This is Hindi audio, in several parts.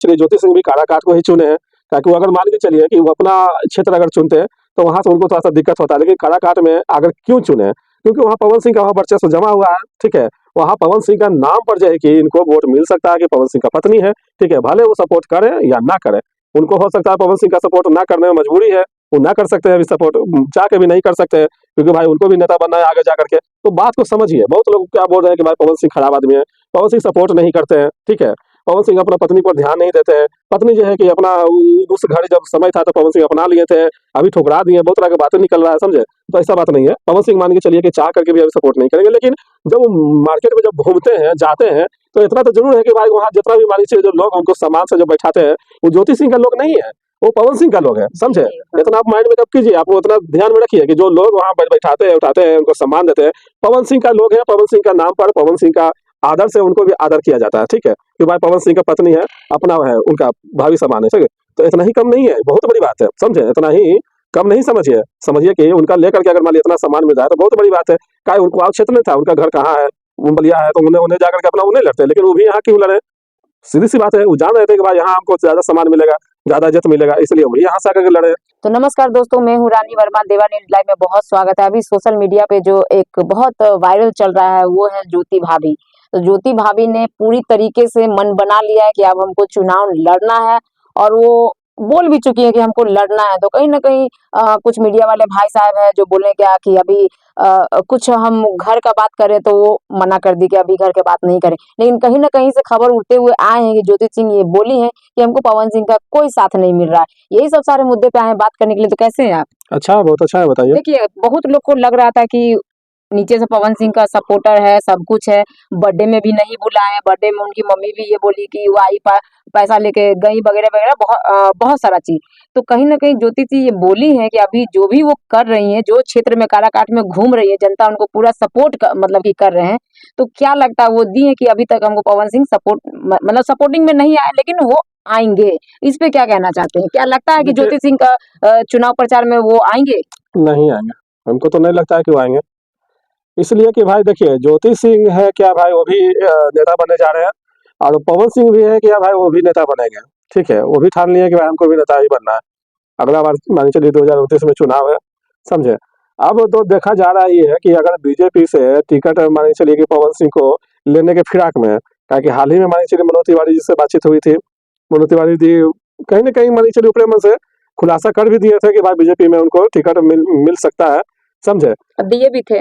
श्री ज्योति सिंह भी काराकाट को ही चुने हैं, ताकि वो अगर मान के चलिए कि वो अपना क्षेत्र अगर चुनते हैं तो वहां से उनको थोड़ा सा दिक्कत होता है, लेकिन काराकाट में अगर क्यों चुने हैं? क्योंकि वहाँ पवन सिंह का वहाँ वर्चस्व जमा हुआ है, ठीक है। वहाँ पवन सिंह का नाम पर जो है कि इनको वोट मिल सकता है कि पवन सिंह का पत्नी है, ठीक है। भले वो सपोर्ट करें या ना करें, उनको हो सकता है पवन सिंह का सपोर्ट ना करने में मजबूरी है, वो ना कर सकते हैं अभी सपोर्ट, चाह के भी नहीं कर सकते हैं, क्योंकि भाई उनको भी नेता बनना है आगे जा करके। तो बात को समझिए, बहुत लोग क्या बोल रहे हैं कि भाई पवन सिंह खराब आदमी है, पवन सिंह सपोर्ट नहीं करते हैं, ठीक है। पवन सिंह अपना पत्नी पर ध्यान नहीं देते हैं, पत्नी जो है कि अपना उस घड़ी जब समय था तो पवन सिंह अपना लिए थे, अभी ठुकरा दिए, बहुत तरह की बातें निकल रहा है, समझे। तो ऐसा बात नहीं है, पवन सिंह मान के चलिए कि चाह करके भी अभी सपोर्ट नहीं करेंगे, लेकिन जब मार्केट में जब घूमते हैं जाते हैं तो इतना तो जरूर है कि भाई वहाँ जितना भी मान लीजिए जो लोग उनको सम्मान से जो बैठाते हैं वो ज्योति सिंह का लोग नहीं है, वो पवन सिंह का लोग है, समझे। इतना आप माइंड में कब कीजिए, आप उतना ध्यान में रखिए कि जो लोग वहाँ बैठाते हैं उठाते हैं उनको सम्मान देते हैं, पवन सिंह का लोग है। पवन सिंह का नाम पर पवन सिंह का आदर से उनको भी आदर किया जाता है, ठीक है, कि भाई पवन सिंह का पत्नी है, अपना है, उनका भावी समान है, ठीक है। तो इतना ही कम नहीं है, बहुत बड़ी बात है, समझे। इतना ही कम नहीं समझिए, समझिए कि उनका लेकर के अगर मान लीजिए इतना सम्मान मिल रहा है तो बहुत बड़ी बात है। क्या उनको आप क्षेत्र में था, उनका घर कहाँ है, वो बलिया है, तो उन्हें उन्हें जाकर के अपना उन्हें लड़ते हैं, लेकिन वो भी यहाँ क्यों लड़े? सीधी सी बात है, वो जान रहे थे कि भाई यहाँ हमको ज्यादा सम्मान मिलेगा, ज्यादा इज्जत मिलेगा, इसलिए वो यहाँ से आकर के लड़े। तो नमस्कार दोस्तों, मैं हूँ रानी वर्मा। देवा न्यूज लाइव में बहुत स्वागत है। अभी सोशल मीडिया पे जो एक बहुत वायरल चल रहा है वो है ज्योति भाभी। तो ज्योति भाभी ने पूरी तरीके से मन बना लिया है कि अब हमको चुनाव लड़ना है, और वो बोल भी चुकी है कि हमको लड़ना है। तो कहीं ना कहीं कुछ मीडिया वाले भाई साहब हैं जो बोले क्या कि अभी कुछ हम घर का बात करें तो वो मना कर दी कि अभी घर के बात नहीं करें। लेकिन कहीं ना कहीं से खबर उड़ते हुए आए हैं कि ज्योति सिंह ये बोली है कि हमको पवन सिंह का कोई साथ नहीं मिल रहा है। यही सब सारे मुद्दे पे आए हैं बात करने के लिए। तो कैसे हैं आप? अच्छा, बहुत अच्छा है, बताइए। देखिए, बहुत लोग को लग रहा था कि नीचे से पवन सिंह का सपोर्टर है, सब कुछ है, बर्थडे में भी नहीं बुलाए। बर्थडे में उनकी मम्मी भी ये बोली कि वो आई पैसा लेके गई वगैरह वगैरह, बहुत सारा चीज। तो कहीं ना कहीं ज्योति जी ये बोली है कि अभी जो भी वो कर रही है, जो क्षेत्र में काराकाट में घूम रही है, जनता उनको पूरा सपोर्ट मतलब कि कर रहे हैं। तो क्या लगता है, वो दी है कि अभी तक हमको पवन सिंह सपोर्ट मतलब सपोर्टिंग में नहीं आए, लेकिन वो आएंगे। इस पे क्या कहना चाहते हैं? क्या लगता है कि देखिए, ज्योति सिंह का चुनाव प्रचार में वो आएंगे? नहीं आएंगे, हमको तो नहीं लगता है कि वो आएंगे। इसलिए कि भाई देखिए, ज्योति सिंह है क्या भाई, वो भी नेता बनने जा रहे हैं, और पवन सिंह भी है क्या भाई, वो भी नेता बनेंगे, ठीक है। वो भी ठान लिए कि भाई हमको भी नेता ही बनना है, अगला बार मान के चलिए 2029 में चुनाव है, समझे। अब तो देखा जा रहा ये है कि अगर बीजेपी से टिकट मान के चलिए कि पवन सिंह को लेने के फिराक में है, ताकि हाल ही में मान के चलिए मनोज तिवारी जी से बातचीत हुई थी, मनोज तिवारी जी कहीं ना कहीं मान के चलिए ऊपरे मन से खुलासा कर भी दिए थे कि भाई बीजेपी में उनको टिकट मिल सकता है, समझे। दिए भी थे,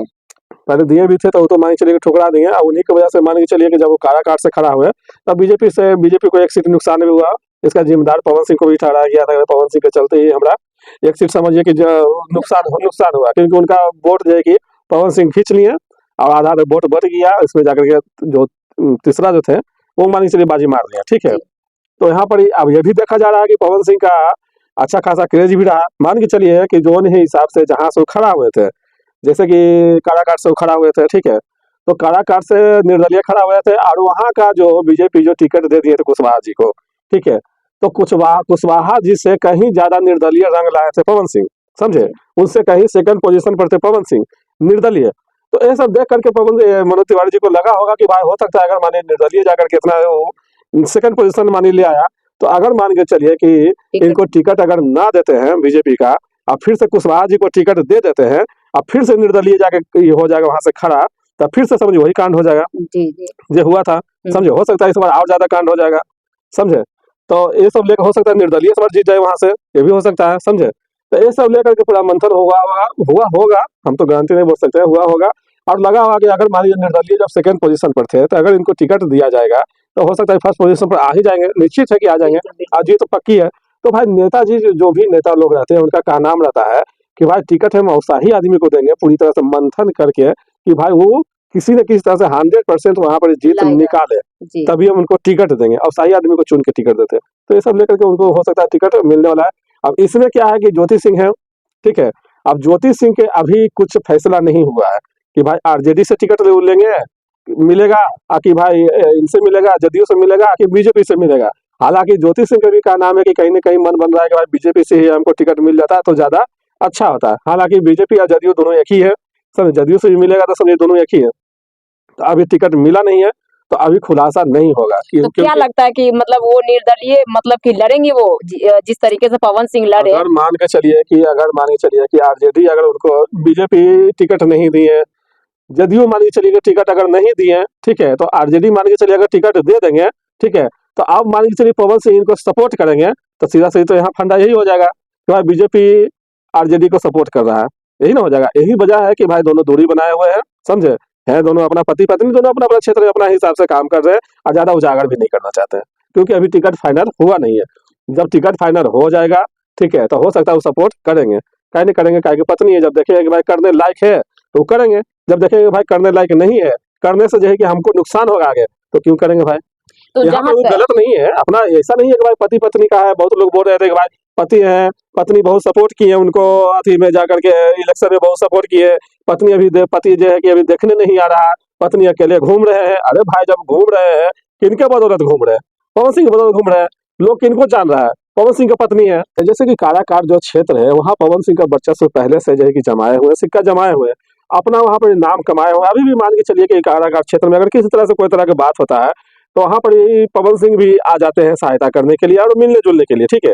पहले दिए भी थे तो वो तो मान के चलिए कि ठुकरा दिए, और उन्हीं की वजह से मान के चलिए कि जब वो काराकाट से खड़ा हुए तब बीजेपी को एक सीट नुकसान भी हुआ। इसका जिम्मेदार पवन सिंह को भी ठहराया गया था, पवन सिंह के चलते ही हमारा एक सीट समझिए कि जो नुकसान हुआ, क्योंकि उनका वोट जो है कि पवन सिंह खींच लिए, और आधा वोट बच गया, इसमें जाकर के जो तीसरा जो थे वो मान के चलिए बाजी मार दिया, ठीक है। तो यहाँ पर अब ये भी देखा जा रहा है कि पवन सिंह का अच्छा खासा क्रेज भी रहा, मान के चलिए कि जो ही हिसाब से जहाँ से वो खड़ा हुए थे, जैसे कि काराकाट से वो खड़ा हुए थे, ठीक है। तो काराकाट से निर्दलीय खड़ा हुए थे, और वहाँ का जो बीजेपी जो टिकट दे दिए थे कुशवाहा जी को, ठीक है। तो कुशवाहा जी से कहीं ज्यादा निर्दलीय रंग लाए थे पवन सिंह, समझे। उनसे कहीं सेकंड पोजीशन पर थे पवन सिंह, निर्दलीय। तो ये सब देख करके मनोज तिवारी जी को लगा होगा कि भाई हो सकता है अगर माने निर्दलीय जाकर के इतना सेकंड पोजीशन मानी ले आया, तो अगर मान के चलिए कि इनको टिकट अगर ना देते हैं बीजेपी का, और फिर से कुशवाहा जी को टिकट दे देते हैं, अब फिर से निर्दलीय जाके ये हो जाएगा वहां से खड़ा, तब फिर से समझो वही कांड हो जाएगा जी जी जो हुआ था, समझे। हो सकता है इस बार और ज्यादा कांड हो जाएगा, समझे। तो ये सब लेकर हो सकता है निर्दलीय इस बार जीत जाए वहां से, ये भी हो सकता है, समझे। तो ये सब लेकर के पूरा मंथन हुआ होगा, हम तो गारंटी नहीं बोल सकते, हुआ होगा। और लगा हुआ कि अगर मान लीजिए निर्दलीय जब सेकंड पोजीशन पर थे, तो अगर इनको टिकट दिया जाएगा तो हो सकता है फर्स्ट पोजीशन पर आ ही जाएंगे, निश्चित है कि आ जाएंगे, आज ये तो पक्की है। तो भाई नेताजी जो भी नेता लोग रहते हैं उनका क्या नाम रहता है कि भाई टिकट हम उत्साही आदमी को देंगे, पूरी तरह से मंथन करके कि भाई वो किसी न किसी तरह से 100% वहां पर जीत निकाले, तभी हम उनको टिकट देंगे, और सही आदमी को चुन के टिकट देते हैं। तो ये सब लेकर के उनको हो सकता है टिकट मिलने वाला है। अब इसमें क्या है कि ज्योति सिंह है, ठीक है। अब ज्योति सिंह के अभी कुछ फैसला नहीं हुआ है कि भाई आरजेडी से टिकट लेंगे, मिलेगा, कि भाई इनसे मिलेगा, जदयू से मिलेगा, कि बीजेपी से मिलेगा। हालांकि ज्योति सिंह का भी का नाम है कि कहीं ना कहीं मन बन रहा है कि भाई बीजेपी से ही हमको टिकट मिल जाता है तो ज्यादा अच्छा होता है। हालांकि बीजेपी और जदयू दोनों एक ही है, सर, जदयू से भी मिलेगा तो समझिए दोनों एक ही है। तो अभी टिकट मिला नहीं है, तो अभी खुलासा नहीं होगा तो क्या क्योंकि लगता है कि मतलब वो निर्दलीय मतलब कि लड़ेंगे वो जिस तरीके से पवन सिंह लड़े? अगर मान के चलिए कि आरजेडी अगर उनको बीजेपी टिकट नहीं दी है, जदयू मान के चलिए कि टिकट अगर नहीं दिए, ठीक है, तो आरजेडी मान के चलिए अगर टिकट दे देंगे, ठीक है, तो आप मान के चलिए पवन सिंह इनको सपोर्ट करेंगे, तो सीधा सही तो यहाँ फंडा यही हो जाएगा कि भाई बीजेपी आरजेडी को सपोर्ट कर रहा है, यही ना हो जाएगा। यही वजह है कि भाई दोनों दूरी बनाए हुए हैं, समझे, हैं दोनों अपना पति पत्नी, दोनों अपना अपना क्षेत्र में अपना हिसाब से काम कर रहे हैं और ज्यादा उजागर भी नहीं करना चाहते हैं, क्योंकि अभी टिकट फाइनल हुआ नहीं है। जब टिकट फाइनल हो जाएगा, ठीक है, तो हो सकता है वो सपोर्ट करेंगे। काहे नहीं करेंगे, काहे की पत्नी है, जब देखेंगे कि भाई करने लायक है तो वो करेंगे, जब देखेंगे भाई करने लायक नहीं है, करने से जो है कि हमको नुकसान होगा आगे, तो क्यों करेंगे भाई। तो यहाँ जहाँ पे वो तक गलत नहीं है अपना, ऐसा नहीं है कि भाई पति पत्नी का है। बहुत लोग बोल रहे थे कि भाई पति है, पत्नी बहुत सपोर्ट की है उनको, अथी में जाकर के इलेक्शन में बहुत सपोर्ट किए, पत्नी पति जो है कि अभी देखने नहीं आ रहा, पत्नी अकेले घूम रहे हैं। अरे भाई जब घूम रहे हैं, किनके बदौलत घूम रहे हैं, पवन सिंह की बदौलत घूम रहे हैं, लोग किनको जान रहा है, पवन सिंह का पत्नी है। जैसे कि काराकाट जो क्षेत्र है वहाँ पवन सिंह का वर्चस्व पहले से जो है कि जमाए हुए, सिक्का जमाए हुए, अपना वहाँ पर नाम कमाए हुए। अभी भी मान के चलिए कि काराकाट क्षेत्र में अगर किसी तरह से कोई तरह की बात होता है, तो वहाँ पर यही पवन सिंह भी आ जाते हैं सहायता करने के लिए और मिलने जुलने के लिए, ठीक है।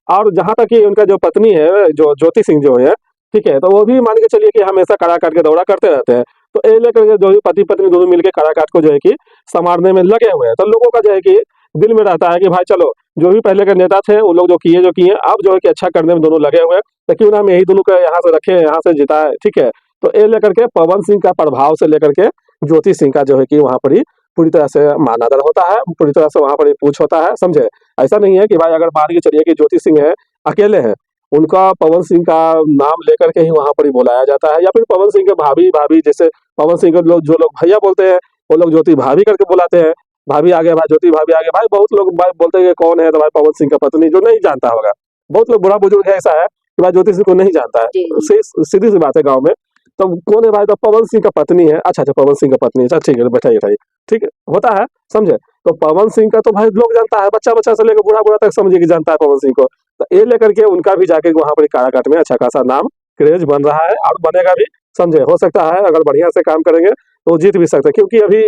और जहाँ तक कि उनका जो पत्नी है, जो ज्योति सिंह जो है, ठीक है, तो वो भी मान के चलिए कि हमेशा काराकाट के दौरा करते रहते हैं। तो ये लेकर के जो भी पति पत्नी दोनों मिलकर काराकाट को जो है कि संवारने में लगे हुए हैं। तो लोगों का जो है कि दिल में रहता है कि भाई चलो, जो भी पहले के नेता थे वो लोग जो किए अब जो है कि अच्छा करने में दोनों लगे हुए हैं, तो क्यों ना हम यही दोनों को यहाँ से रखे, यहाँ से जिताए, ठीक है। तो ये लेकर के पवन सिंह का प्रभाव से लेकर के ज्योति सिंह का जो है कि वहाँ पर ही पूरी तरह से मानादर होता है, पूरी तरह से वहाँ पर ही पूछ होता है, समझे। ऐसा नहीं है कि भाई अगर मान के चलिए कि ज्योति सिंह है, अकेले हैं, उनका पवन सिंह का नाम लेकर के ही वहाँ पर ही बुलाया जाता है, या फिर पवन सिंह के भाभी भाभी, जैसे पवन सिंह को लोग जो लोग भैया बोलते हैं, वो लोग ज्योति भाभी करके बुलाते हैं। भाभी आगे, भाई ज्योति भाभी आगे, भाई बहुत लोग भाई बोलते हैं कि कौन है, तो भाई पवन सिंह का पत्नी, जो नहीं जानता होगा, बहुत लोग बड़ा बुजुर्ग है ऐसा है कि भाई ज्योति सिंह को नहीं जानता है, जी सीधी सी बात है गाँव में। तो कौन है भाई, तो पवन सिंह का पत्नी है। अच्छा अच्छा, पवन सिंह का पत्नी है, अच्छा ठीक है, बैठाइए बैठाइए, ठीक है, होता है, समझे। तो पवन सिंह का तो भाई लोग जानता है, बच्चा बच्चा से लेकर बूढ़ा बूढ़ा तक समझिए कि जानता है पवन सिंह को। तो ये लेकर के उनका भी जाके वहां पर काराकाट में अच्छा खासा नाम क्रेज बन रहा है और बनेगा भी, समझे। हो सकता है अगर बढ़िया से काम करेंगे तो जीत भी सकते हैं, क्योंकि अभी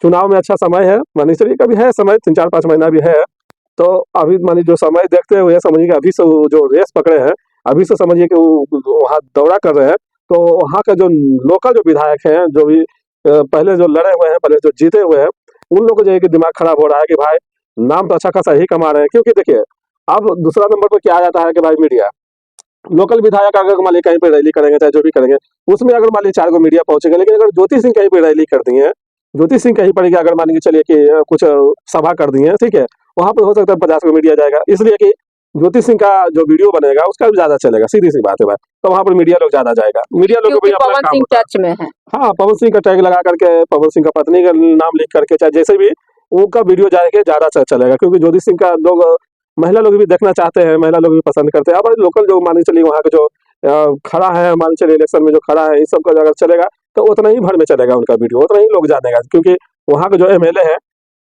चुनाव में अच्छा समय है, मानी चलिए कभी है समय, 3 4 5 महीना भी है। तो अभी मानी जो समय देखते हुए समझिए कि अभी से वो जो रेस पकड़े हैं, अभी से समझिए कि वो वहाँ दौरा कर रहे हैं। तो वहाँ का जो लोकल जो विधायक हैं, जो भी पहले जो लड़े हुए हैं, पहले जो जीते हुए हैं, उन लोगों को जो है कि दिमाग खराब हो रहा है कि भाई नाम तो अच्छा खासा ही कमा रहे हैं। क्योंकि देखिए, अब दूसरा नंबर पर क्या आ जाता है कि भाई मीडिया, लोकल विधायक अगर मान लीजिए कहीं पे रैली करेंगे, चाहे जो भी करेंगे, उसमें अगर मान लीजिए 4 गो मीडिया पहुंचेंगे, लेकिन अगर ज्योति सिंह कहीं पे रैली कर दी है, ज्योति सिंह कहीं पर अगर मान के चलिए कि कुछ सभा कर दी है, ठीक है, वहां पे हो सकता है 50 गो मीडिया जाएगा, इसलिए कि ज्योति सिंह का जो वीडियो बनेगा उसका भी ज्यादा चलेगा, सीधी सी बात है भाई। तो वहां पर मीडिया लोग ज्यादा जाएगा, मीडिया लोग को भी क्योंकि अपना पवन काम सिंह होता है। टच में है। हाँ, पवन सिंह का टैग लगा करके, पवन सिंह का पत्नी का नाम लिख करके, चाहे जैसे भी उनका वीडियो जाएगा ज्यादा चलेगा, क्योंकि ज्योति सिंह का लोग, महिला लोग भी देखना चाहते हैं, महिला लोग भी पसंद करते हैं। अब लोकल जो मान के चलिए वहाँ का जो खड़ा है, मान के चलिए इलेक्शन में जो खड़ा है, इस सब का अगर चलेगा तो उतना ही भर में चलेगा उनका वीडियो, उतना ही लोग जानेगा, क्योंकि वहाँ के जो एमएलए है,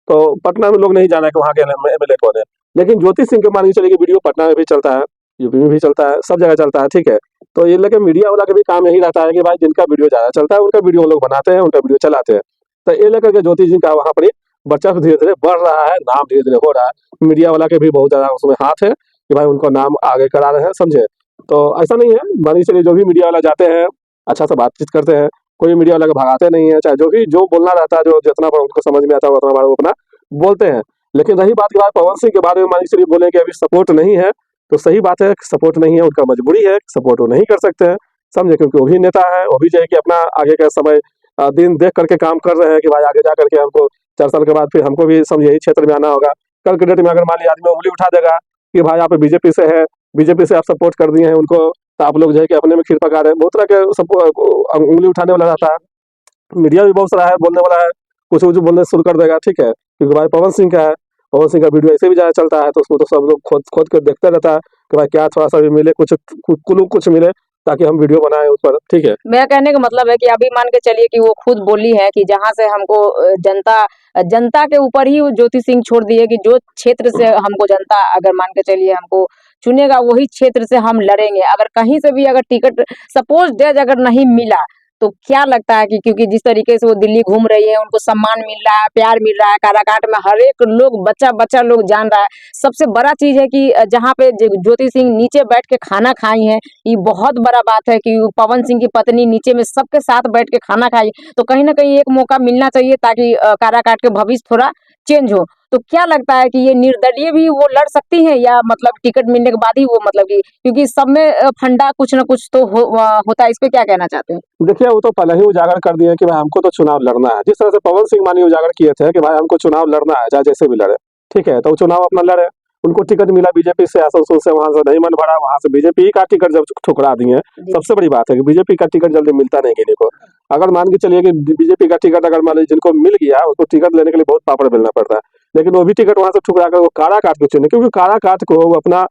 तो पटना में लोग नहीं जाना कि वहाँ के एमएलए कौन है। लेकिन ज्योति सिंह के मान के चलिए कि वीडियो पटना में भी चलता है, यूपी में भी चलता है, सब जगह चलता है, ठीक है। तो ये लेके मीडिया वाला का भी काम यही रहता है कि भाई जिनका वीडियो ज्यादा चलता है उनका वीडियो लोग बनाते हैं, उनका वीडियो चलाते हैं। तो ये लेकर के ज्योति सिंह का वहाँ पर वर्चस्व धीरे धीरे बढ़ रहा है, नाम धीरे धीरे हो रहा है। मीडिया वाला के भी बहुत ज्यादा उसमें हाथ है कि भाई उनको नाम आगे करा रहे हैं, समझे। तो ऐसा नहीं है, मान के चलिए जो भी मीडिया वाला जाते हैं, अच्छा से बातचीत करते हैं, कोई मीडिया वाला को भगाते नहीं है, चाहे जो बोलना रहता है, जो जितना बार उनको समझ में आता है उतना बार वो अपना बोलते हैं। लेकिन रही बात की बात पवन सिंह के बारे में, मान के चलिए बोले कि अभी सपोर्ट नहीं है, तो सही बात है, सपोर्ट नहीं है, उनका मजबूरी है, सपोर्ट वो नहीं कर सकते हैं, समझे। क्योंकि वो भी नेता है, वो भी जो है कि अपना आगे का समय दिन देख करके काम कर रहे हैं कि भाई आगे जा करके हमको 4 साल के बाद फिर हमको भी समझिए यही क्षेत्र में आना होगा। कल के डेट में अगर मान लीजिए आदमी उंगली उठा देगा कि भाई आप बीजेपी से है, बीजेपी से आप सपोर्ट कर दिए हैं उनको, तो आप लोग जो है कि अपने में खीर पका रहे हैं, बहुत तरह के उंगली उठाने वाला रहता है। मीडिया भी बहुत सारा है, बोलने वाला है, कुछ कुछ बोलने शुरू कर देगा, ठीक है, क्योंकि भाई पवन सिंह का है, पवन सिंह का वीडियो ऐसे भी ज्यादा चलता है, तो उसको तो सब लोग खोद खोद के देखते रहता है कि भाई क्या थोड़ा सा भी मिले, कुछ मिले, ताकि हम वीडियो बनाए उस पर, ठीक है। मेरा कहने का मतलब है कि अभी मान के चलिए कि वो खुद बोली है कि जहाँ से हमको जनता के ऊपर ही वो ज्योति सिंह छोड़ दी है कि जो क्षेत्र से हमको जनता अगर मान के चलिए हमको चुनेगा वही क्षेत्र से हम लड़ेंगे। अगर कहीं से भी अगर टिकट सपोज डेज अगर नहीं मिला तो क्या लगता है कि क्योंकि जिस तरीके से वो दिल्ली घूम रही है, उनको सम्मान मिल रहा है, प्यार मिल रहा है, काराकाट में हर एक लोग बच्चा लोग जान रहा है। सबसे बड़ा चीज है कि जहाँ पे ज्योति सिंह नीचे बैठ के खाना खाई हैं, ये बहुत बड़ा बात है कि पवन सिंह की पत्नी नीचे में सबके साथ बैठ के खाना खाई। तो कहीं ना कहीं एक मौका मिलना चाहिए ताकि काराकाट के भविष्य थोड़ा चेंज हो। तो क्या लगता है कि ये निर्दलीय भी वो लड़ सकती हैं, या मतलब टिकट मिलने के बाद ही वो मतलब कि क्योंकि सब में फंडा कुछ ना कुछ तो होता है। इस पे क्या कहना चाहते हैं? देखिए, वो तो पहले ही उजागर कर दिए कि भाई हमको तो चुनाव लड़ना है। जिस तरह से पवन सिंह मानी उजागर किए थे कि भाई हमको चुनाव लड़ना है, चाहे जैसे भी लड़े, ठीक है, तो वो चुनाव अपना लड़े। उनको टिकट मिला बीजेपी से, आसनसोल से, वहां से नहीं मन भरा, वहां से बीजेपी का टिकट जब ठुकरा दिए। जी। सबसे बड़ी बात है कि बीजेपी का टिकट जल्दी मिलता नहीं किसी को। अगर मान के चलिए कि बीजेपी का टिकट अगर मान लीजिए जिनको मिल गया, उसको टिकट लेने के लिए बहुत पापड़ बेलना पड़ता है, लेकिन वो भी टिकट वहां से ठुकरा कर वो काराकाट को चुने, क्योंकि काराकाट को वो अपना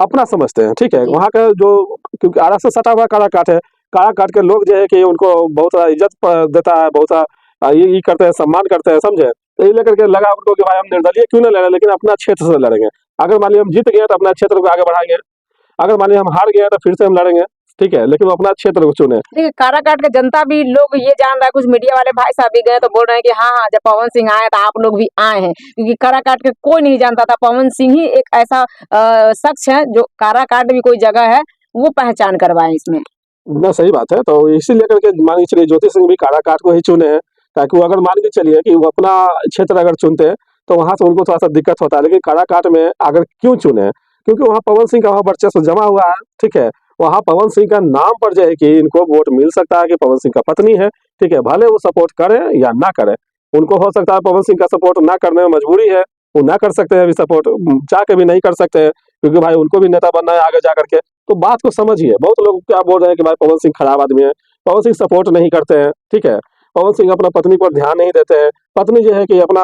अपना समझते हैं, ठीक है। जी। वहाँ का जो, क्योंकि आरा से सटा हुआ काराकाट है, काराकाट के लोग जो है कि उनको बहुत सारा इज्जत देता है, बहुत सारा ये करते हैं, सम्मान करते हैं, समझे। तो ये लेकर के लगा उनको कि भाई हम निर्दलीय क्यों ना लड़े, लेकिन अपना क्षेत्र से लड़ेंगे। अगर मान लिया हम जीत गए तो अपना क्षेत्र को आगे बढ़ाएंगे, अगर मान लिया हम हार गए तो फिर से हम लड़ेंगे, ठीक है, लेकिन वो अपना क्षेत्र को चुने। देखिए, काराकाट का जनता भी लोग ये जान रहा है, कुछ मीडिया वाले भाई साहब भी गए तो बोल रहे हैं कि हाँ हाँ, जब पवन सिंह आए तो आप लोग भी आए हैं, क्योंकि काराकाट के कोई नहीं जानता था। पवन सिंह ही एक ऐसा शख्स है जो काराकाट भी कोई जगह है वो पहचान करवाए इसमें। ना सही बात है, तो इसी लेकर के मान के चलिए ज्योति सिंह भी काराकाट को ही चुने हैं, ताकि वो अगर मान के चलिए कि वो अपना क्षेत्र अगर चुनते हैं तो वहां से उनको थोड़ा सा दिक्कत होता है, लेकिन काराकाट में अगर क्यों चुने हैं, क्योंकि वहाँ पवन सिंह का वहाँ वर्चस्व जमा हुआ है, ठीक है। वहाँ पवन सिंह का नाम पर जो है कि इनको वोट मिल सकता है कि पवन सिंह का पत्नी है, ठीक है, भले वो सपोर्ट करे या ना करे। उनको हो सकता है पवन सिंह का सपोर्ट ना करने में मजबूरी है, वो ना कर सकते हैं अभी सपोर्ट, चाह के भी नहीं कर सकते हैं, क्योंकि भाई उनको भी नेता बनना है आगे जा करके। तो बात को समझिए, बहुत लोग क्या बोल रहे हैं कि भाई पवन सिंह खराब आदमी है, पवन सिंह सपोर्ट नहीं करते हैं, ठीक है। पवन सिंह अपना पत्नी पर ध्यान नहीं देते हैं। पत्नी जो है कि अपना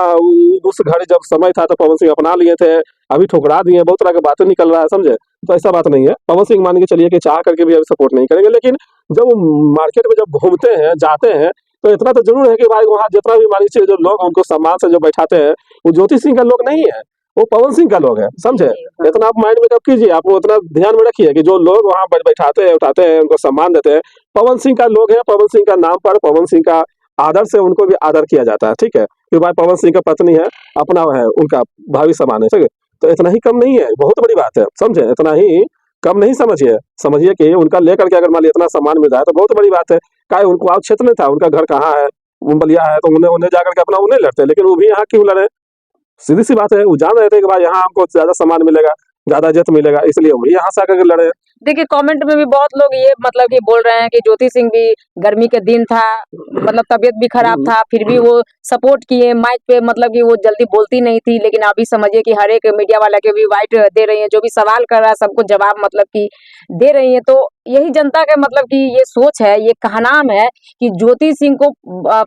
उस घड़ी जब समय था तो पवन सिंह अपना लिए थे, अभी ठुकरा दिए, बहुत तरह की बातें निकल रहा है, समझे। तो ऐसा बात नहीं है, पवन सिंह मान के चलिए कि चाह करके भी अभी सपोर्ट नहीं करेंगे, लेकिन जब मार्केट में जब घूमते हैं, जाते हैं, तो इतना तो जरूर है कि भाई वहाँ जितना भी मान लीजिए जो लोग उनको सम्मान से जो बैठाते हैं, वो ज्योति सिंह का लोग नहीं है, वो पवन सिंह का लोग है, समझे। इतना आप माइंड में जब कीजिए, आप वो इतना ध्यान में रखिए कि जो लोग वहाँ बैठाते हैं, उठाते हैं, उनको सम्मान देते हैं, पवन सिंह का लोग है। पवन सिंह का नाम पर, पवन सिंह का आदर से उनको भी आदर किया जाता है, ठीक है, कि भाई पवन सिंह का पत्नी है, अपना है, उनका भावी समान है, ठीक है। तो इतना ही कम नहीं है, बहुत बड़ी बात है, समझे। इतना ही कम नहीं समझिए, समझिए कि उनका लेकर के अगर मान लीजिए इतना सम्मान मिल रहा है तो बहुत बड़ी बात है। का उनको आप क्षेत्र में था, उनका घर कहाँ है, वो बलिया है, तो उन्हें उन्हें जाकर के अपना उन्हें लड़ते, लेकिन वो भी यहाँ क्यों लड़े। सीधी सी बात है, वो जान रहे थे कि भाई यहाँ हमको ज्यादा सम्मान मिलेगा, ज्यादा इज्जत मिलेगा, इसलिए वही यहाँ से आकर के लड़े। देखिए, कमेंट में भी बहुत लोग ये मतलब कि बोल रहे हैं कि ज्योति सिंह भी गर्मी के दिन था, मतलब तबीयत भी खराब था, फिर भी वो सपोर्ट किए माइक पे, मतलब कि वो जल्दी बोलती नहीं थी, लेकिन अभी समझिए कि हर एक मीडिया वाला के भी वाइट दे रही है, जो भी सवाल कर रहा है सबको जवाब मतलब कि दे रही है। तो यही जनता के मतलब कि ये सोच है, ये कहनाम है कि ज्योति सिंह को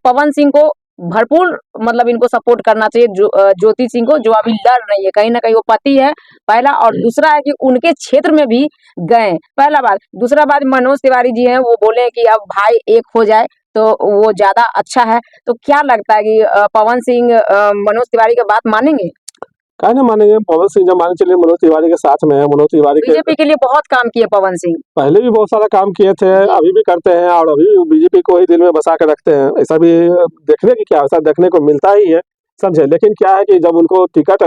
पवन सिंह को भरपूर मतलब इनको सपोर्ट करना चाहिए, ज्योति सिंह को जो अभी लड़ रही है। कहीं ना कहीं वो पति है पहला, और दूसरा है कि उनके क्षेत्र में भी गए, पहला बात। दूसरा बात, मनोज तिवारी जी हैं, वो बोले कि अब भाई एक हो जाए तो वो ज्यादा अच्छा है। तो क्या लगता है कि पवन सिंह मनोज तिवारी की बात मानेंगे? काहे ना मानेंगे, पवन सिंह जब मान चलिए मनोज तिवारी के साथ में है, मनोज तिवारी के बीजेपी के लिए बहुत काम किए पवन सिंह। पहले भी बहुत सारा काम किए थे, अभी भी करते हैं, और अभी बीजेपी को ही दिल में बसा के रखते हैं। ऐसा भी देखने की क्या, ऐसा देखने को मिलता ही है, समझे। लेकिन क्या है कि जब उनको टिकट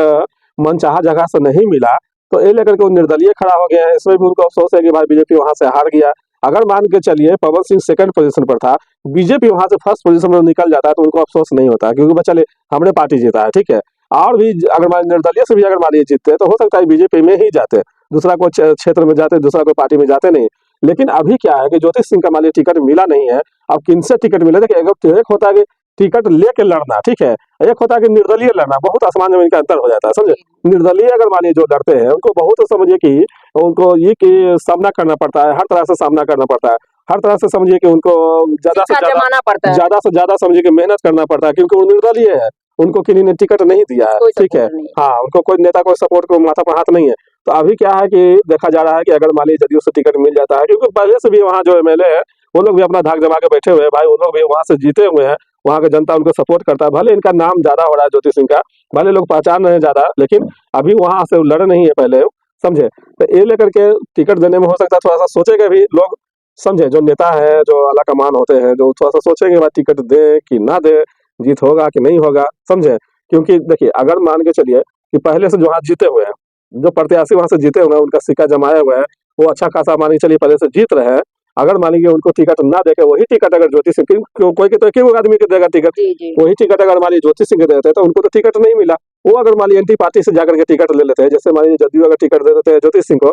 मनचाहा जगह से नहीं मिला, तो ये लेकर के वो निर्दलीय खड़ा हो गया है। इसमें भी उनको अफसोस है कि भाई बीजेपी वहां से हार गया। अगर मान के चलिए पवन सिंह सेकंड पोजीशन पर था, बीजेपी वहां से फर्स्ट पोजीशन में निकल जाता है, तो उनको अफसोस नहीं होता, क्योंकि बच्चा हमने पार्टी जीता है, ठीक है। और भी अगर मान निर्दलीय से भी अगर मान जीतते तो हो सकता है बीजेपी में ही जाते, दूसरा कोई क्षेत्र में जाते, दूसरा कोई पार्टी में जाते नहीं। लेकिन अभी क्या है कि ज्योति सिंह का मान लीजिए टिकट मिला नहीं है। अब किनसे टिकट मिला, देखिए एक होता है कि टिकट लेके लड़ना, ठीक है, एक होता है कि निर्दलीय लड़ना, बहुत आसमान जमीन का अंतर हो जाता है, समझे। निर्दलीय अगर मान लीजिए जो लड़ते हैं, उनको बहुत समझिए कि उनको ये कि सामना करना पड़ता है, हर तरह से सामना करना पड़ता है, हर तरह से समझिए कि उनको ज्यादा से ज्यादा जमाना पड़ता है, ज्यादा से ज्यादा समझिए कि मेहनत करना पड़ता है, क्योंकि वो निर्दलीय है, उनको किसी ने टिकट नहीं दिया है, कोई ठीक है। सपोर्ट नहीं। हाँ, उनको कोई नेता कोई सपोर्ट को माथा पर हाथ नहीं है। तो अभी क्या है कि देखा जा रहा है कि अगर मान लीजिए जदयू से टिकट मिल जाता है, क्योंकि पहले से भी वहाँ जो एमएलए है वो लोग भी अपना धाक जमा के बैठे हुए हैं, भाई वो लोग भी वहाँ से जीते हुए हैं, वहाँ का जनता उनको सपोर्ट करता है। भले इनका नाम ज्यादा हो रहा है ज्योति सिंह का, भले लोग पहचान रहे हैं ज्यादा, लेकिन अभी वहाँ से लड़ नहीं है पहले, समझे। तो ये लेकर के टिकट देने में हो सकता है थोड़ा सा सोचेगा भी लोग, समझे? जो नेता है, जो आला कमान होते हैं, जो थोड़ा-सा सोचेंगे भाई टिकट दें कि ना दें, जीत होगा कि नहीं होगा, समझे? क्योंकि देखिए अगर मान के चलिए कि पहले से जो वहाँ जीते हुए हैं, जो प्रत्याशी वहाँ से जीते हुए हैं, उनका सिक्का जमाया हुआ है, वो अच्छा खासा मान के चलिए पहले से जीत रहे हैं। अगर मान लीजिए उनको टिकट ना देके वही टिकट अगर ज्योति सिंह क्यों कोई के तो एक ही आदमी को देगा टिकट, जी, जी। वही टिकट अगर मान लीजिए ज्योति सिंह को दे देते हैं तो उनको तो टिकट नहीं मिला। वो अगर मान लीजिए एंटी पार्टी से जाकर के टिकट ले लेते हैं, जैसे मान लीजिए जदयू अगर टिकट दे देते हैं ज्योति सिंह को,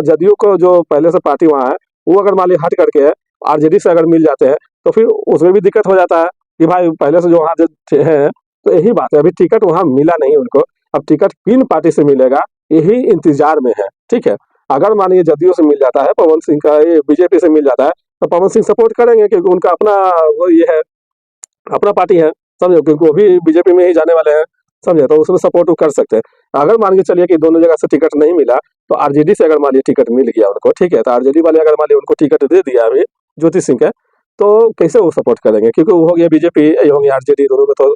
जदयू को जो पहले से पार्टी वहाँ है, वो अगर मान लीजिए हट करके आरजेडी से अगर मिल जाते हैं, तो फिर उसमें भी दिक्कत हो जाता है कि भाई पहले से जो वहाँ जो हैं, तो यही बात है, अभी टिकट वहाँ मिला नहीं उनको, अब टिकट किन पार्टी से मिलेगा, यही इंतजार में है, ठीक है? अगर मान लीजिए जदयू से मिल जाता है, पवन सिंह का ये बीजेपी से मिल जाता है, तो पवन सिंह सपोर्ट करेंगे क्योंकि उनका अपना वो ये है, अपना पार्टी है, समझे? क्योंकि वो भी बीजेपी में ही जाने वाले हैं, समझे? तो उसमें सपोर्ट वो कर सकते हैं। अगर मान के चलिए कि दोनों जगह से टिकट नहीं मिला, तो आरजेडी से अगर मान लीजिए टिकट मिल गया उनको, ठीक है? तो आरजेडी वाले अगर मान लीजिए उनको टिकट दे दिया अभी ज्योति सिंह के, तो कैसे वो सपोर्ट करेंगे? क्योंकि वो हो गया बीजेपी, ये हो गया आरजेडी, दोनों में तो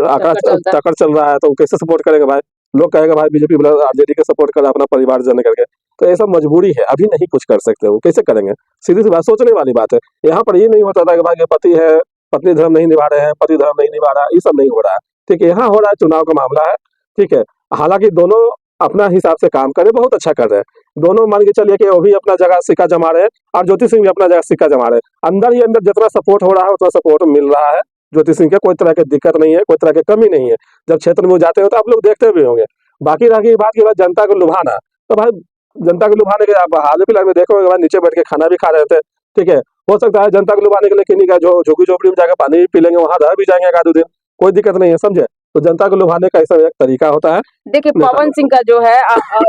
आकाश टक्कर चलता है। टक्कर चल रहा है, तो वो कैसे सपोर्ट करेंगे भाई? लोग कहेगा भाई बीजेपी वाला आरजेडी का सपोर्ट कर रहा है अपना परिवार जन करके, तो ऐसा मजबूरी है, अभी नहीं कुछ कर सकते, वो कैसे करेंगे? सीधी-सी बात, सोचने वाली बात है। यहाँ पर ये नहीं होता था कि भाई ये पति है, पत्नी धर्म नहीं निभा रहे हैं, पति धर्म नहीं निभा रहा है, ये सब नहीं हो रहा है, ठीक है? यहाँ हो रहा है चुनाव का मामला है, ठीक है? हालाँकि दोनों अपना हिसाब से काम कर रहे हैं, बहुत अच्छा कर रहे हैं। दोनों मान के चलिए कि वो भी अपना जगह सिक्का जमा रहे हैं और ज्योति सिंह भी अपना जगह सिक्का जमा रहे हैं। अंदर ही अंदर जितना सपोर्ट हो रहा है, उतना सपोर्ट मिल रहा है ज्योति सिंह के, कोई तरह की दिक्कत नहीं है, कोई तरह की कमी नहीं है। जब क्षेत्र में वो जाते हो तो आप लोग देखते भी होंगे। बाकी रह गई बात की बात जनता को लुभाना, तो भाई जनता को लुभाने के आप हाल-फिलहाल में देखोगे भाई नीचे बैठ के खाना भी खा रहे थे, ठीक है? हो सकता है जनता को लुभाने के लिए किन्हीं का जो झुग्गी-झोपड़ी में जाकर पानी भी पी लेंगे, वहाँ रह भी जाएँगे 1 आध दिन, कोई दिक्कत नहीं है, समझे? तो जनता को लुभाने का ऐसा एक तरीका होता है। देखिए नेता पवन लोग सिंह का जो है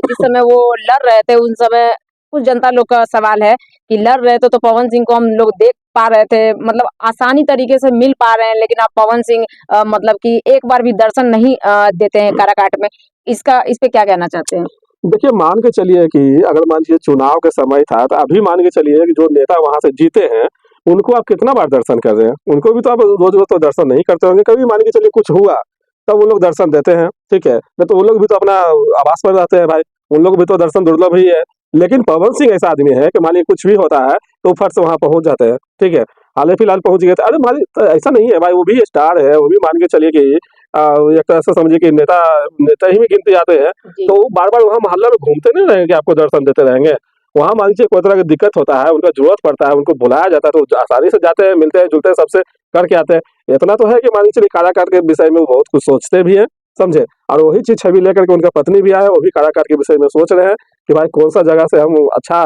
जिस समय वो लड़ रहे थे उन समय कुछ जनता लोग का सवाल है कि लड़ रहे थे तो पवन सिंह को हम लोग देख पा रहे थे, मतलब आसानी तरीके से मिल पा रहे हैं, लेकिन अब पवन सिंह मतलब कि एक बार भी दर्शन नहीं देते हैं काराकाट में। इस पे क्या कहना चाहते हैं? देखिए, मान के चलिए कि अगर मान लीजिए चुनाव का समय था, तो अभी मान के चलिए कि जो नेता वहाँ से जीते हैं, उनको आप कितना बार दर्शन कर रहे हैं? उनको भी तो आप रोज़-रोज़ तो दर्शन नहीं करते होंगे, कभी मान के चलिए कुछ हुआ, तब वो लोग दर्शन देते हैं, ठीक है? नहीं तो वो लोग भी तो अपना आवास पर रहते हैं भाई, उन लोग भी तो दर्शन दुर्लभ ही है। लेकिन पवन सिंह ऐसा आदमी है कि मान लीजिए कुछ भी होता है, तो फट से वहाँ पहुँच जाते हैं, ठीक है? हाल-ही-फिलहाल पहुँच गए थे, अरे मान तो ऐसा नहीं है भाई, वो भी स्टार है, वो भी मान के चलिए कि एक तरह से समझिए कि नेता नेता ही में गिनते जाते हैं। जी। तो वो बार-बार वहाँ मोहल्ला में घूमते नहीं रहेंगे कि आपको दर्शन देते रहेंगे। वहाँ मान लीजिए कोई तरह की दिक्कत होता है, उनका ज़रूरत पड़ता है, उनको बुलाया जाता है, तो आसानी से जाते हैं, मिलते हैं, जुलते हैं, सबसे करके आते हैं। इतना तो है कि मान लीजिए काराकाट के विषय में वो बहुत कुछ सोचते भी हैं, समझे? और वही चीज़ छवि लेकर के उनका पत्नी भी आए, वो भी काराकाट के विषय में सोच रहे हैं कि भाई कौन-सा जगह से हम अच्छा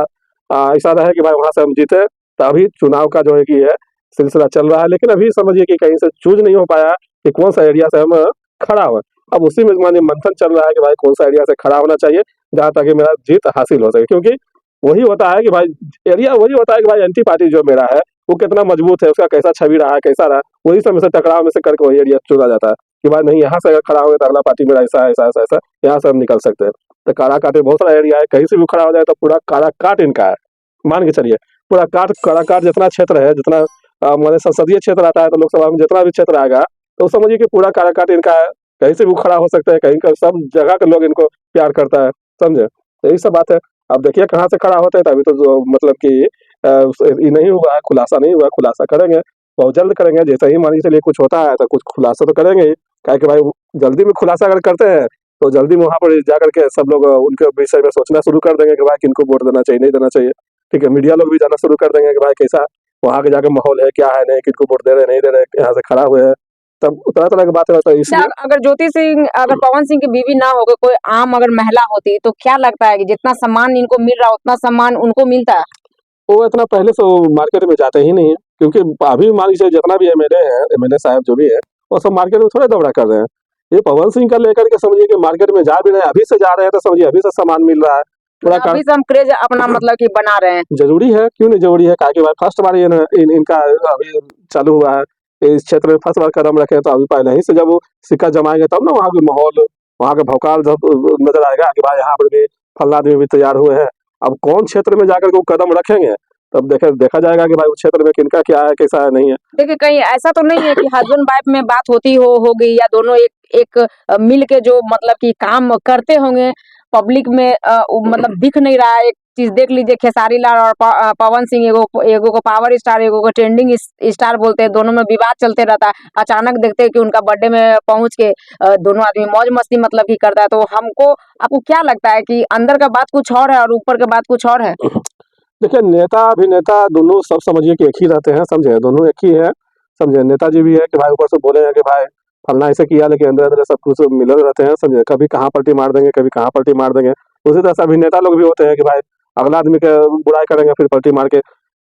ऐसा रहे कि भाई वहाँ से हम जीते। तो अभी चुनाव का जो है कि है सिलसिला चल रहा है, लेकिन अभी समझिए कि कहीं से चूज़ नहीं हो पाया कि कौन-सा एरिया से हम खड़ा हों। अब उसी में मानिए मंथन चल रहा है कि भाई कौन-सा एरिया से खड़ा होना चाहिए, जहाँ ताकि मेरा जीत हासिल हो सके। क्योंकि वही होता है कि भाई एरिया वही होता है कि भाई एंटी पार्टी जो मेरा है, वो कितना मजबूत है, उसका कैसा छवि रहा है, कैसा रहा, वही सब में से टकराव में से करके वही एरिया चुना जाता है कि भाई नहीं यहाँ से अगर खड़ा होंगे तो अगला पार्टी मेरा ऐसा है, ऐसा, ऐसा, ऐसा, यहाँ से हम निकल सकते हैं। तो काराकाट में बहुत सारा एरिया है, कहीं से भी खड़ा हो जाए तो पूरा काराकाट इनका है। मान के चलिए पूरा काराकाट जितना क्षेत्र है, जितना माने संसदीय क्षेत्र आता है, तो लोकसभा में जितना भी क्षेत्र आएगा, तो समझिए कि पूरा काराकाट इनका है। कहीं से भी खड़ा हो सकते हैं, कहीं का सब जगह के लोग इनको प्यार करता है, समझे? तो यही सब बात है। अब देखिए कहाँ से खड़ा होते हैं, तो अभी तो जो मतलब कि ये नहीं हुआ है, खुलासा नहीं हुआ है, खुलासा करेंगे, बहुत जल्द करेंगे। जैसे ही मान के चलिए कुछ होता है, तो कुछ खुलासा तो करेंगे ही। काहे कि भाई जल्दी में खुलासा अगर करते हैं, तो जल्दी में वहाँ पर जाकर के सब लोग उनके विषय में सोचना शुरू कर देंगे कि भाई किनको वोट देना चाहिए, नहीं देना चाहिए, ठीक है? मीडिया लोग भी जाना शुरू कर देंगे कि भाई कैसा वहाँ के जाके माहौल है, क्या है, नहीं किनको वोट दे रहे हैं, नहीं दे रहे, यहाँ से खड़ा हुए हैं। तब तरह-तरह की बातें रहता है, अच्छा, इसलिए अगर पवन सिंह की बीवी ना होकर कोई आम अगर महिला होती तो क्या लगता है कि जितना सम्मान इनको मिल रहा उतना सम्मान उनको मिलता? वो इतना पहले से वो मार्केट में जाते ही नहीं है, क्योंकि अभी मान लीजिए जितना भी एमएलए है, एमएलए साहब जो भी है, वो सब मार्केट में थोड़े दौड़ा कर रहे हैं। ये पवन सिंह का लेकर के समझिए कि मार्केट में जा भी रहे हैं, अभी से जा रहे हैं, तो समझिए अभी से सामान मिल रहा है। थोड़ा अभी से हम क्रेज अपना मतलब कि बना रहे हैं। ज़रूरी है, क्यों नहीं ज़रूरी है? काहे कि भाई फर्स्ट बार ये न इनका अभी चालू हुआ है, इस क्षेत्र में फर्स्ट बार कदम रखे हैं, तो अभी पहले ही से जब वो सिक्का जमाएँगे तब ना वहाँ के माहौल, वहाँ का भौकाल जब नज़र आएगा कि भाई यहाँ पर भी फलाना आदमी भी तैयार हुए हैं। अब कौन क्षेत्र में जाकर के वो कदम रखेंगे, तब देखा जाएगा कि भाई उस क्षेत्र में किनका क्या है, कैसा है, नहीं है। देखिए कहीं ऐसा तो नहीं है कि हस्बैंड वाइफ में बात होगी या दोनों एक एक मिल के जो मतलब कि काम करते होंगे, पब्लिक में मतलब दिख नहीं रहा है, एक चीज देख लीजिए, खेसारी लाल और पवन सिंह, एगो को पावर स्टार, एगो को ट्रेंडिंग स्टार बोलते हैं, दोनों में विवाद चलते रहता है। अचानक देखते हैं कि उनका बर्थडे में पहुंच के दोनों आदमी मौज मस्ती मतलब ही करता है। तो आपको क्या लगता है कि अंदर का बात कुछ और है और ऊपर का बात कुछ और है? देखिए, नेता अभिनेता दोनों सब समझिए कि एक ही रहते हैं, समझे, दोनों एक ही है, समझे। नेताजी भी है कि भाई ऊपर से बोले हैं कि भाई फलना ऐसे किया, लेकिन अंदर अंदर सब कुछ मिले रहते हैं, समझे। कभी कहाँ पलटी मार देंगे, कभी कहाँ पलटी मार देंगे। उसी तरह से अभिनेता लोग भी होते हैं कि भाई अगला आदमी के बुराई करेंगे, फिर पलटी मार के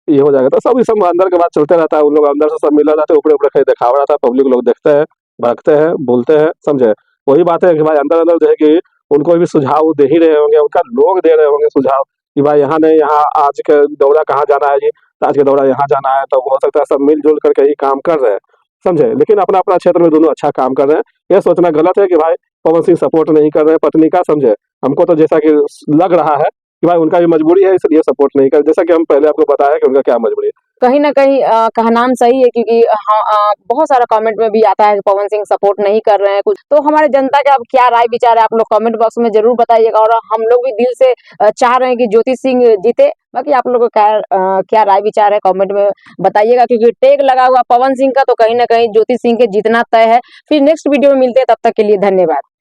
ये हो जाएगा। तो सब सब अंदर के बात चलते रहता है, उन लोग अंदर से सब मिला रहता है, ऊपर ऊपर कहीं दिखावा रहता है, पब्लिक लोग देखते हैं, भड़कते हैं, बोलते हैं, समझे। वही बात है कि भाई अंदर अंदर जो है कि उनको भी सुझाव दे ही रहे होंगे, उनका लोग दे रहे होंगे सुझाव कि भाई यहाँ नहीं, यहाँ आज के दौरा कहाँ जाना है जी, तो आज के दौरा यहाँ जाना है। तो हो सकता है सब मिलजुल करके ही काम कर रहे हैं, समझे। लेकिन अपना अपना क्षेत्र में दोनों अच्छा काम कर रहे हैं। ये सोचना गलत है कि भाई पवन सिंह सपोर्ट नहीं कर रहे हैं पत्नी का, समझे। हमको तो जैसा कि लग रहा है कि भाई उनका भी मजबूरी है, इसलिए सपोर्ट नहीं कर, जैसा कि हम पहले आपको बताया कि उनका क्या मजबूरी है। कहीं न कहीं कहनाम सही है, क्योंकि हाँ, बहुत सारा कमेंट में भी आता है कि पवन सिंह सपोर्ट नहीं कर रहे हैं कुछ। तो हमारे जनता का अब क्या राय विचार है, आप लोग कमेंट बॉक्स में ज़रूर बताइएगा, और हम लोग भी दिल से चाह रहे हैं कि ज्योति सिंह जीते। बाकी आप लोगों का क्या राय विचार है कमेंट में बताइएगा, क्योंकि टैग लगा हुआ पवन सिंह का, तो कहीं न कहीं ज्योति सिंह के जीतना तय है। फिर नेक्स्ट वीडियो में मिलते हैं, तब तक के लिए धन्यवाद।